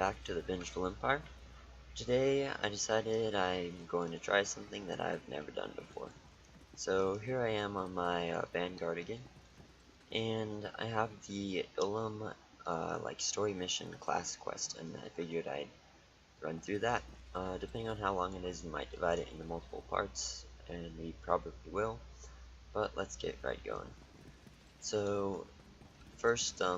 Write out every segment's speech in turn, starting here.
back to the Vengeful Empire. Today I decided I'm going to try something that I've never done before. So here I am on my Vanguard again, and I have the Ilum story mission class quest, and I figured I'd run through that. Depending on how long it is, we might divide it into multiple parts, and we probably will, but let's get right going. So first, I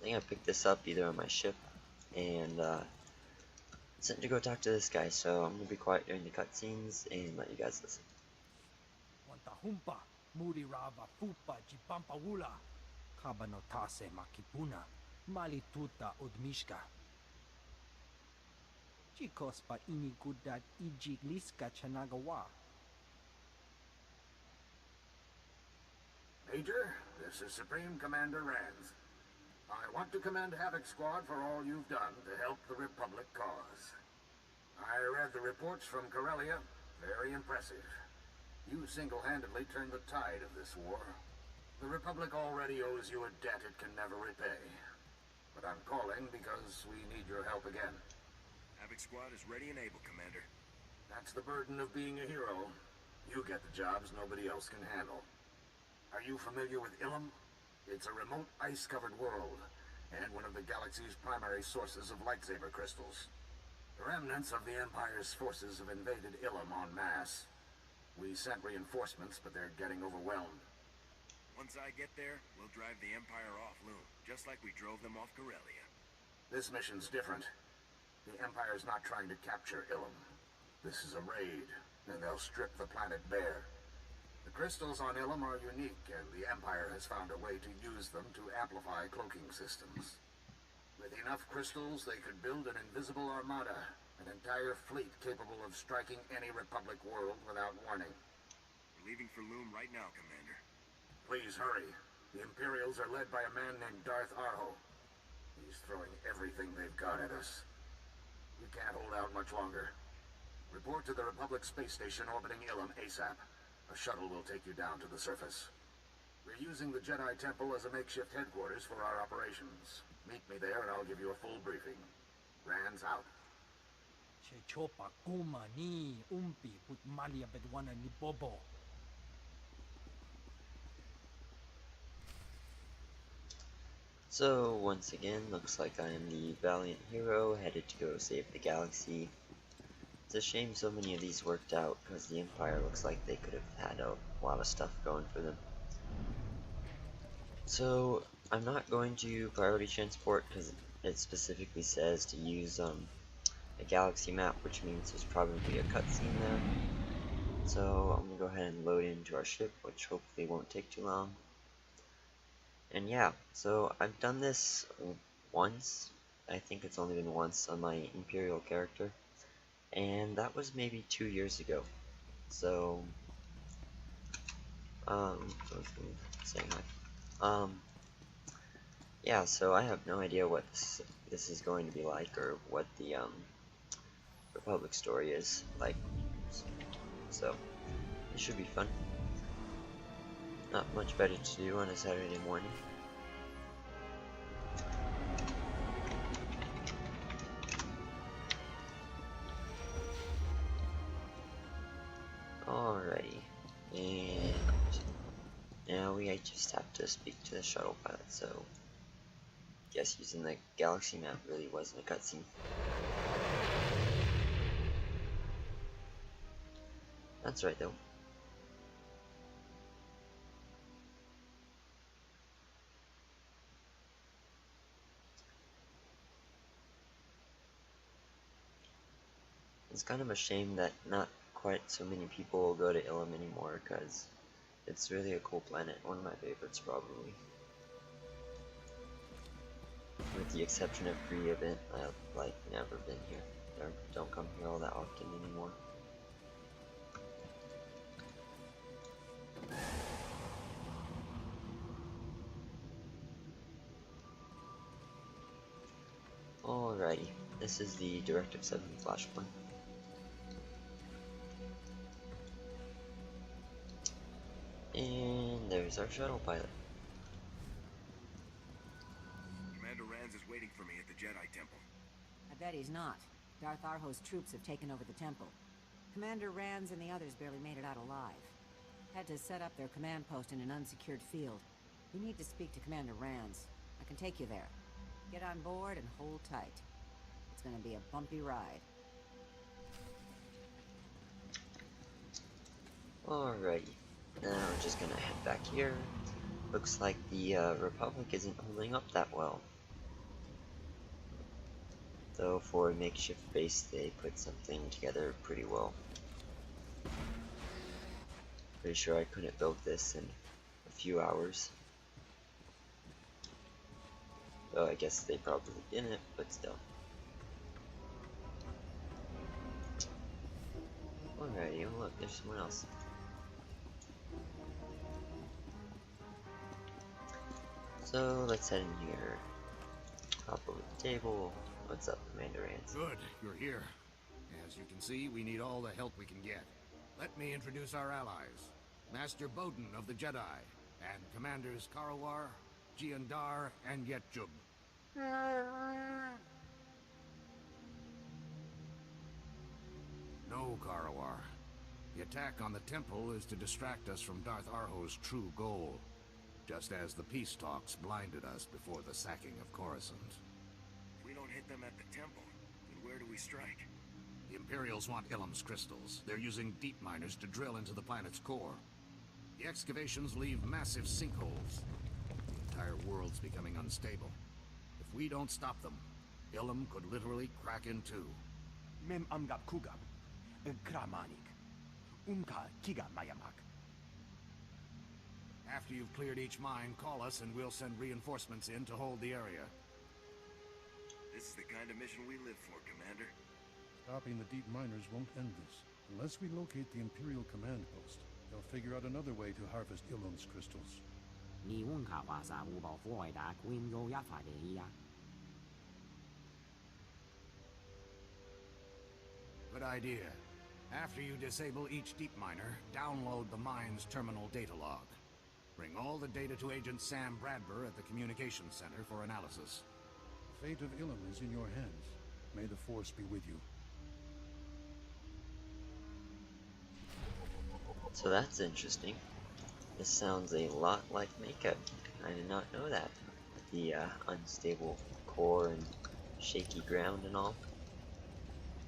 think I picked this up either on my ship, and sent to go talk to this guy, so I'm gonna be quiet during the cutscenes and let you guys listen. Wantahumpa, Murirava Fupa Jipampawula, Kabanotase Makipuna, Malituta Udmishka. Chikospa Inigudat Ijigliska Chanagawa. Major, this is Supreme Commander Rands. I want to commend Havoc Squad for all you've done to help the Republic cause. I read the reports from Corellia. Very impressive. You single-handedly turned the tide of this war. The Republic already owes you a debt it can never repay. But I'm calling because we need your help again. Havoc Squad is ready and able, Commander. That's the burden of being a hero. You get the jobs nobody else can handle. Are you familiar with Ilum? It's a remote ice-covered world, and one of the galaxy's primary sources of lightsaber crystals. The remnants of the Empire's forces have invaded Ilum en masse. We sent reinforcements, but they're getting overwhelmed. Once I get there, we'll drive the Empire off Loom, just like we drove them off Corellia. This mission's different. The Empire's not trying to capture Ilum. This is a raid, and they'll strip the planet bare. The crystals on Ilum are unique, and the Empire has found a way to use them to amplify cloaking systems. With enough crystals, they could build an invisible armada, an entire fleet capable of striking any Republic world without warning. We're leaving for Loom right now, Commander. Please hurry. The Imperials are led by a man named Darth Arho. He's throwing everything they've got at us. We can't hold out much longer. Report to the Republic space station orbiting Ilum ASAP. A shuttle will take you down to the surface. We're using the Jedi Temple as a makeshift headquarters for our operations. Meet me there and I'll give you a full briefing. Rands out. Chechopa Kuma ni Umpi Putmalia Bedwana ni Bobo. So once again, looks like I am the valiant hero headed to go save the galaxy. It's a shame so many of these worked out, because the Empire looks like they could have had a lot of stuff going for them. So I'm not going to priority transport because it specifically says to use a galaxy map, which means there's probably a cutscene there. So I'm gonna go ahead and load into our ship, which hopefully won't take too long. And yeah, so I've done this once. I think it's only been once on my Imperial character, and that was maybe 2 years ago. So yeah, so I have no idea what this is going to be like, or what the Republic story is like. So it should be fun. Not much better to do on a Saturday morning. Alrighty, and now we just have to speak to the shuttle pilot, so guess using the galaxy map really wasn't a cutscene. That's right though. It's kind of a shame that not quite so many people will go to Ilum anymore, because it's really a cool planet, one of my favorites probably. With the exception of pre-event, I've like never been here. I don't come here all that often anymore. Alrighty, this is the Directive 7 flashpoint. And there's our shuttle pilot. Commander Rands is waiting for me at the Jedi Temple. bet he's not. Darth Arho's troops have taken over the temple. Commander Rands and the others barely made it out alive. Had to set up their command post in an unsecured field. You need to speak to Commander Rands. I can take you there. Get on board and hold tight. It's gonna be a bumpy ride. Alrighty, now we're just gonna head back here. Looks like the Republic isn't holding up that well. Though for a makeshift base, they put something together pretty well. Pretty sure I couldn't build this in a few hours. Though I guess they probably didn't, but still. Alrighty, oh look, there's someone else. So let's head in here. Hop over the table. What's up, Commander Rands? Good, you're here. As you can see, we need all the help we can get. Let me introduce our allies. Master Bowden of the Jedi, and Commanders Karawar, Giandar, and Yetjub. No, Karawar. The attack on the temple is to distract us from Darth Arho's true goal, just as the peace talks blinded us before the sacking of Coruscant. If we don't hit them at the temple, then where do we strike? The Imperials want Ilum's crystals. They're using deep miners to drill into the planet's core. The excavations leave massive sinkholes. The entire world's becoming unstable. If we don't stop them, Ilum could literally crack in two. Mem amgab kugab, kramanik, umka kiga mayamak. After you've cleared each mine, call us and we'll send reinforcements in to hold the area. This is the kind of mission we live for, Commander. Stopping the deep miners won't end this. Unless we locate the Imperial command post, they'll figure out another way to harvest Ilum's crystals. Ni unka wasa ubao fuoida kuin yo ya fadeia. Good idea. After you disable each deep miner, download the mine's terminal data log. Bring all the data to Agent Sam Bradber at the Communications Center for analysis. The fate of Ilum is in your hands. May the Force be with you. So that's interesting. This sounds a lot like Makeup. I did not know that. The unstable core and shaky ground and all.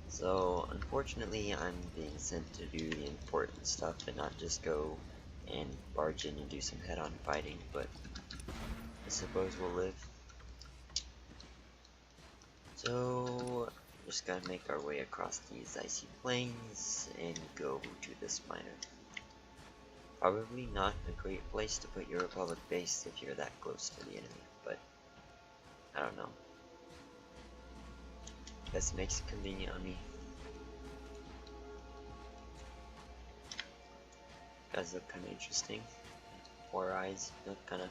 So unfortunately I'm being sent to do the important stuff and not just go and barge in and do some head-on fighting, but I suppose we'll live. So just gotta make our way across these icy plains and go to this miner. Probably not a great place to put your Republic base if you're that close to the enemy, but I don't know. Guess it makes it convenient on me. Guys look kind of interesting. 4 eyes, look kind of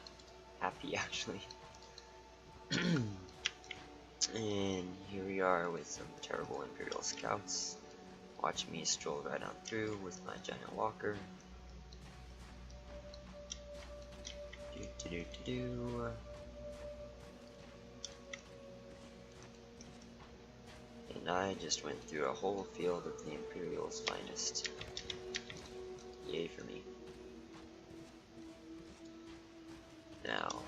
happy actually. And here we are with some terrible Imperial scouts. Watch me stroll right on through with my giant walker. And I just went through a whole field of the Imperial's finest. Yay for me. Now,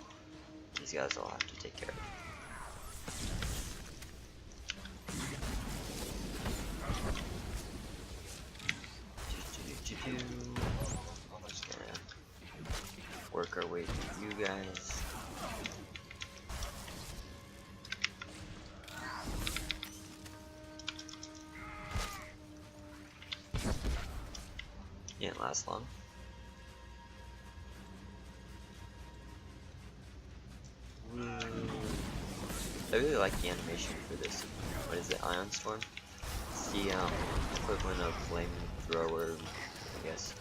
these guys all have to take care of it. Just gonna work our way through you guys. Didn't last long. I really like the animation for this. What is it? Ion Storm? It's the equivalent of flamethrower, I guess.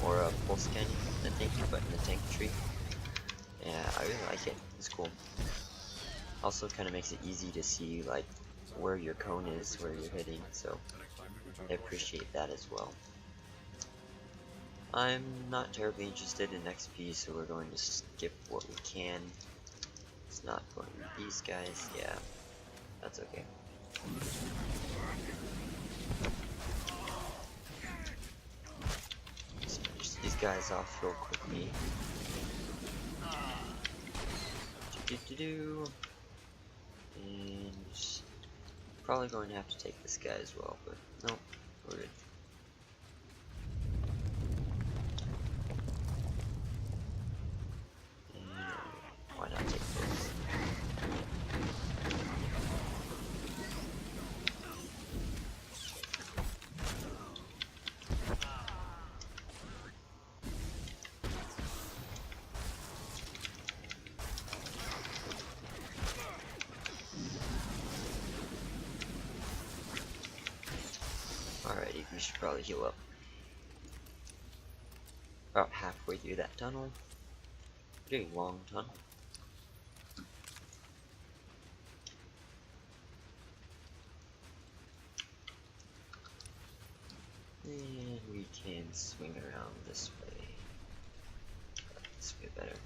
Or a pulse cannon, I think, but in the tank tree. Yeah, I really like it. It's cool. Also kind of makes it easy to see like where your cone is, where you're hitting, so I appreciate that as well. I'm not terribly interested in XP, so we're going to skip what we can. It's not going to be these guys, yeah. That's okay. Let's finish these guys off real quickly. And probably going to have to take this guy as well, but no, we're good. And why not take this? Alrighty, we should probably heal up. About halfway through that tunnel. Pretty long tunnel. And we can swing around this way. This way better.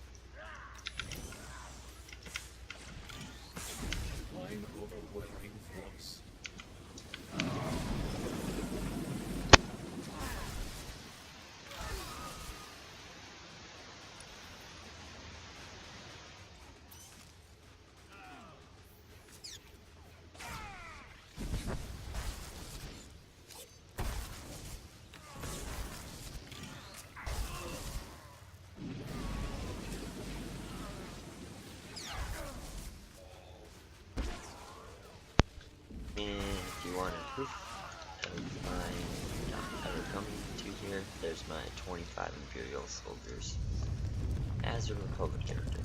Line overwhelming force. And if you want a proof of my not ever coming to here, there's my 25 Imperial soldiers as a Republic character.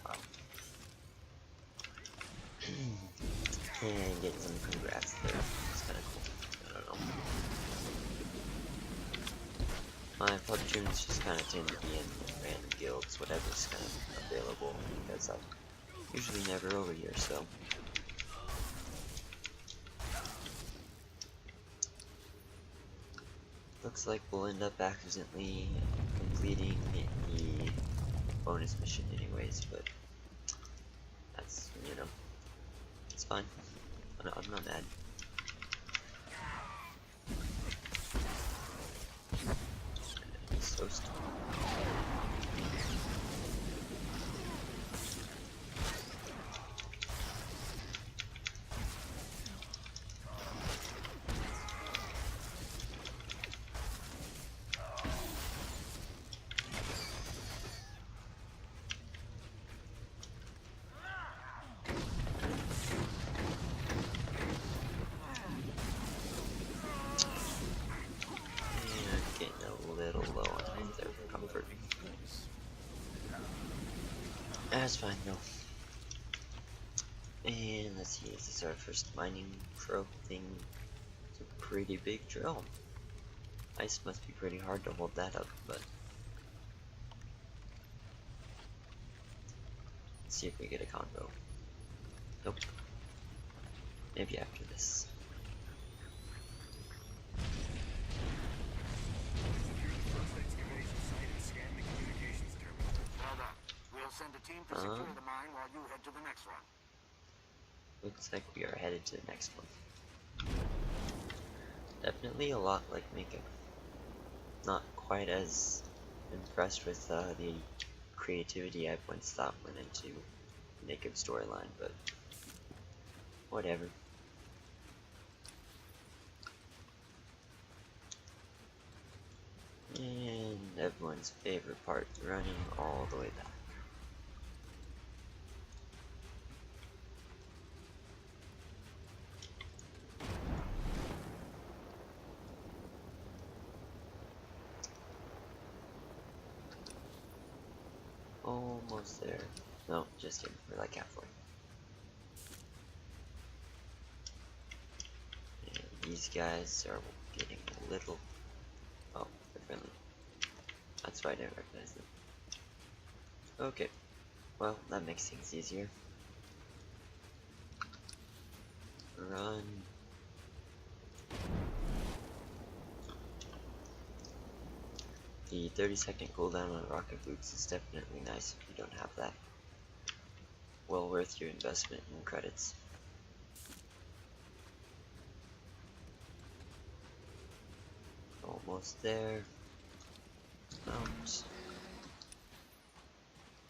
Wow. And getting some congrats there. It's kind of cool. I don't know. My platoons just kind of tend to be in random guilds, whatever's kind of available, because I'm usually never over here, so. Looks like we'll end up accidentally completing the bonus mission anyways, but that's, you know, it's fine. I'm not mad. So stupid. That's fine though. And let's see, is this our first mining probe thing? It's a pretty big drill. Ice must be pretty hard to hold that up, but let's see if we get a convo. Nope. Maybe after this. Send a team to secure the mine while you head to the next one. Looks like we are headed to the next one. Definitely a lot like Mika. Not quite as impressed with the creativity I once thought went into the Naked storyline, but whatever. And everyone's favorite part, running all the way back. Almost there. No, just kidding. We're like halfway. And these guys are getting a little... Oh, they're friendly. That's why I didn't recognize them. Okay. Well, that makes things easier. Run. The 30-second cooldown on rocket boots is definitely nice if you don't have that. Well worth your investment in credits. Almost there.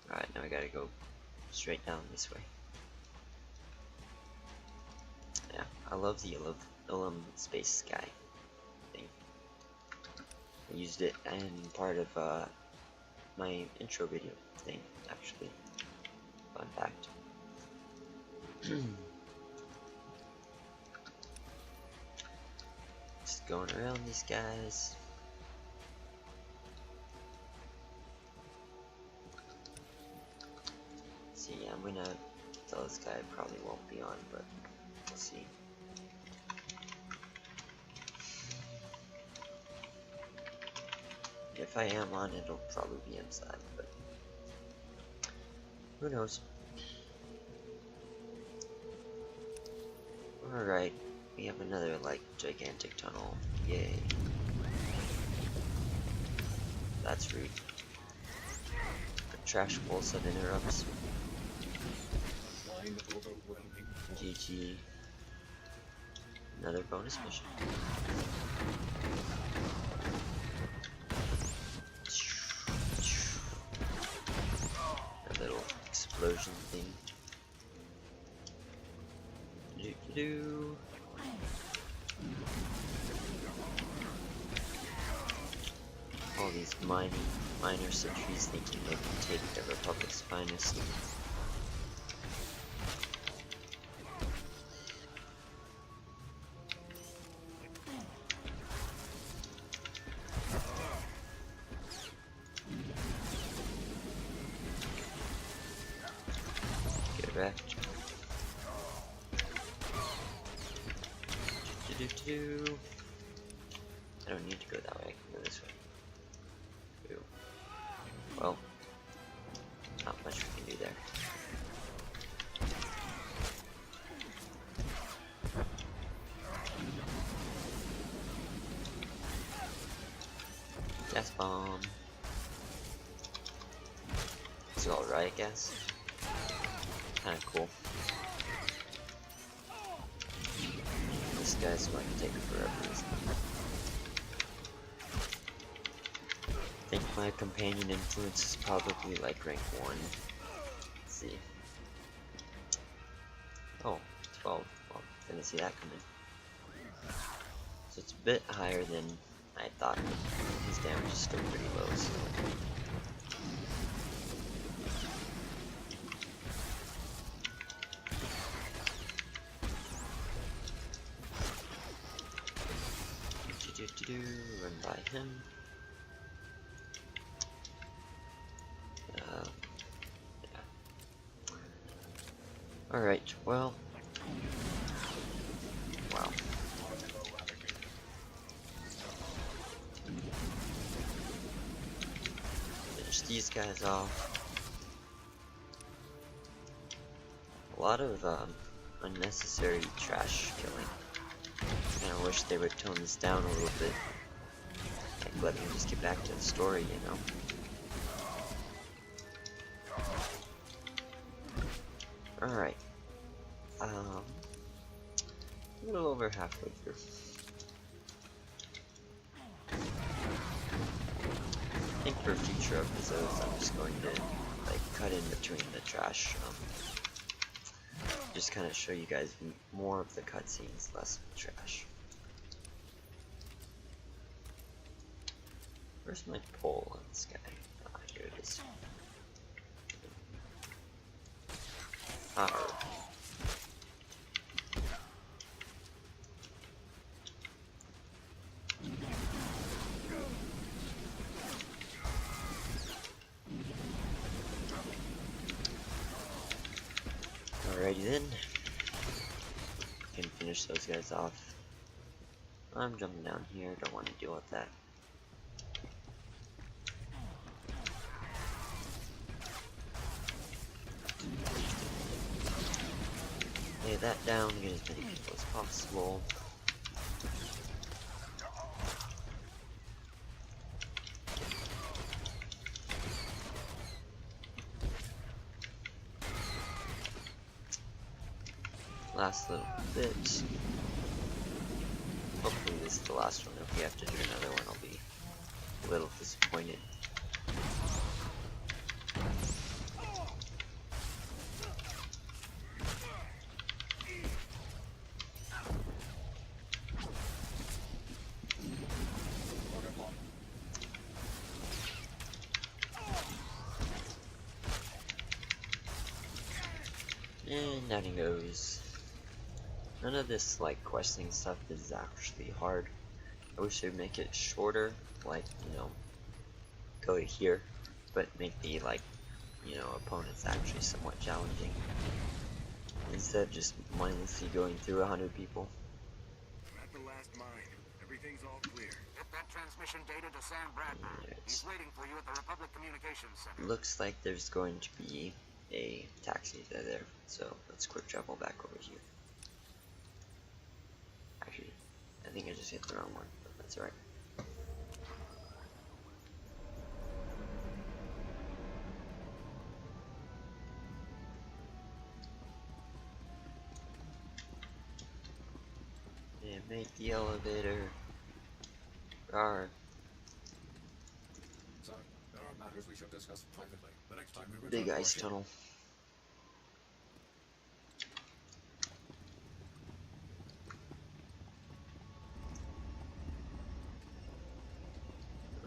Alright, now we gotta go straight down this way. Yeah, I love the Ilum Space Sky thing. I used it in part of my intro video thing, actually. Fun fact. Just going around these guys. See, I'm gonna tell this guy probably won't be on, but we'll see. If I am on, it'll probably be inside, but who knows? Alright, we have another, like, gigantic tunnel. Yay. That's rude. A trash pulse that interrupts. Line overwhelming force. GG. Another bonus mission. A little explosion thing. Do-do-do. All these minor sentries thinking they can take the Republic's finest. Get wrecked. Do-do-do. I don't need to go that way, I can go this way. Ooh. Well, not much we can do there. Gas bomb. It's alright, I guess. Kinda cool. This guy's going to take forever, isn't it? I think my companion influence is probably like rank 1. Let's see. Oh, 12. Well, didn't see that coming. So it's a bit higher than I thought. His damage is still pretty low, so. Run by him. Yeah. Alright, well. Wow. Finish these guys off. A lot of unnecessary trash killing. I wish they would tone this down a little bit. Like, let me just get back to the story, you know? Alright. A little over halfway through. I think for future episodes, I'm just going to, like, cut in between the trash. Just kind of show you guys more of the cutscenes, less of the trash. Where's my pole on this guy? Ah, here it is. Ah. Alrighty then. Can finish those guys off. I'm jumping down here, don't want to deal with that. Lay that down, get as many people as possible. last little bit. Hopefully this is the last one. If we have to do another one, I'll be a little disappointed. And down he goes. None of this like questing stuff is actually hard. I wish they'd make it shorter, like, you know, go to here, but make the like, you know, opponents actually somewhat challenging. Instead of just mindlessly going through 100 people. I'm at the last mine. Everything's all clear. Get that transmission data to Sam Bradbury. He's waiting for you at the Republic Communications Center. Looks like there's going to be a taxi there, so let's quick travel back over here. Actually, I think I just hit the wrong one, but that's alright. And make the elevator. Rawr. So, there are matters we should discuss privately the next time we Big return to our ice ship. tunnel.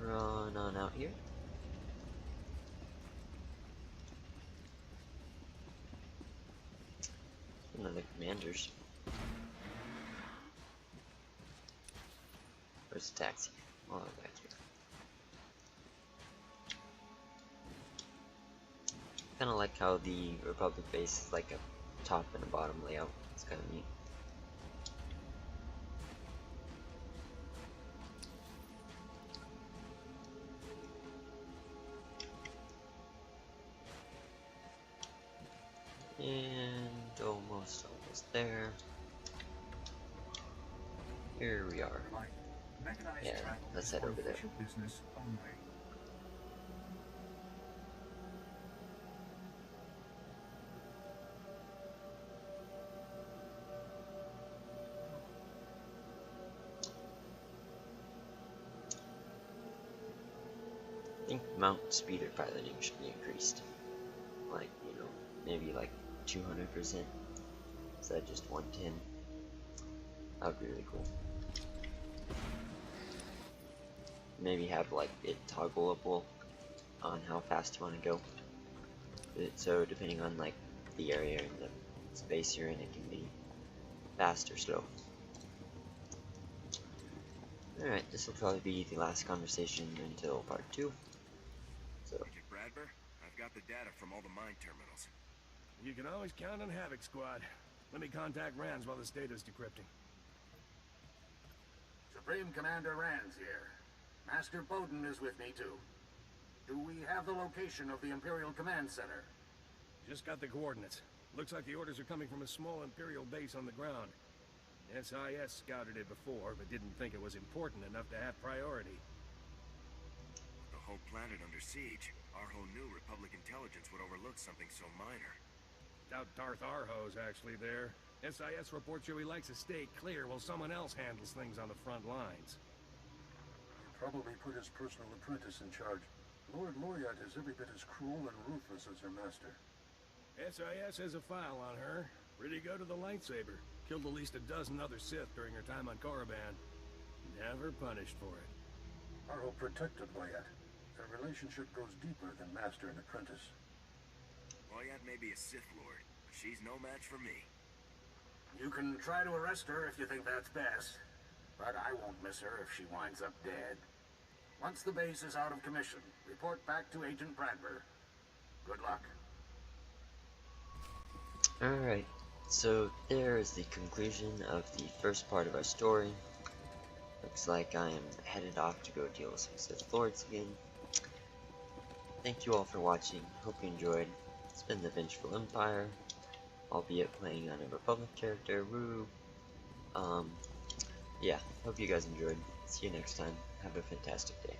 Run on out here. Another commanders. Where's the taxi? Oh, back here. Kind of like how the Republic base is like a top and a bottom layout. It's kind of neat. And almost there. Here we are. Yeah, let's head over there. Business only. I think mount speeder piloting should be increased. Like, you know, maybe like 200% instead of just 110. That would be really cool. Maybe have like it toggleable on how fast you want to go. So depending on like the area and the space you're in, it can be fast or slow. Alright, this will probably be the last conversation until part 2. So, Agent Bradbury, I've got the data from all the mine terminals. You can always count on Havoc, Squad. Let me contact Rands while this data's decrypting. Supreme Commander Rands here. Master Bowden is with me too. Do we have the location of the Imperial Command Center? Just got the coordinates. Looks like the orders are coming from a small Imperial base on the ground. SIS scouted it before, but didn't think it was important enough to have priority. The whole planet under siege. Arho knew Republic intelligence would overlook something so minor. Doubt Darth Arho's actually there. SIS reports you he likes to stay clear while someone else handles things on the front lines. He probably put his personal apprentice in charge. Lord Loyat is every bit as cruel and ruthless as her master. SIS has a file on her. Pretty good to the lightsaber. Killed at least a dozen other Sith during her time on Korriban. Never punished for it. Arho protected Loyat. Their relationship goes deeper than master and apprentice. Loyat may be a Sith Lord, but she's no match for me. You can try to arrest her if you think that's best, but I won't miss her if she winds up dead. Once the base is out of commission, report back to Agent Bradbury. Good luck. alright. So there is the conclusion of the first part of our story. Looks like I am headed off to go deal with some Sith Lords again. Thank you all for watching. Hope you enjoyed. It's been the Vengeful Empire, albeit playing on a Republic character. Woo! Yeah, hope you guys enjoyed. See you next time. Have a fantastic day.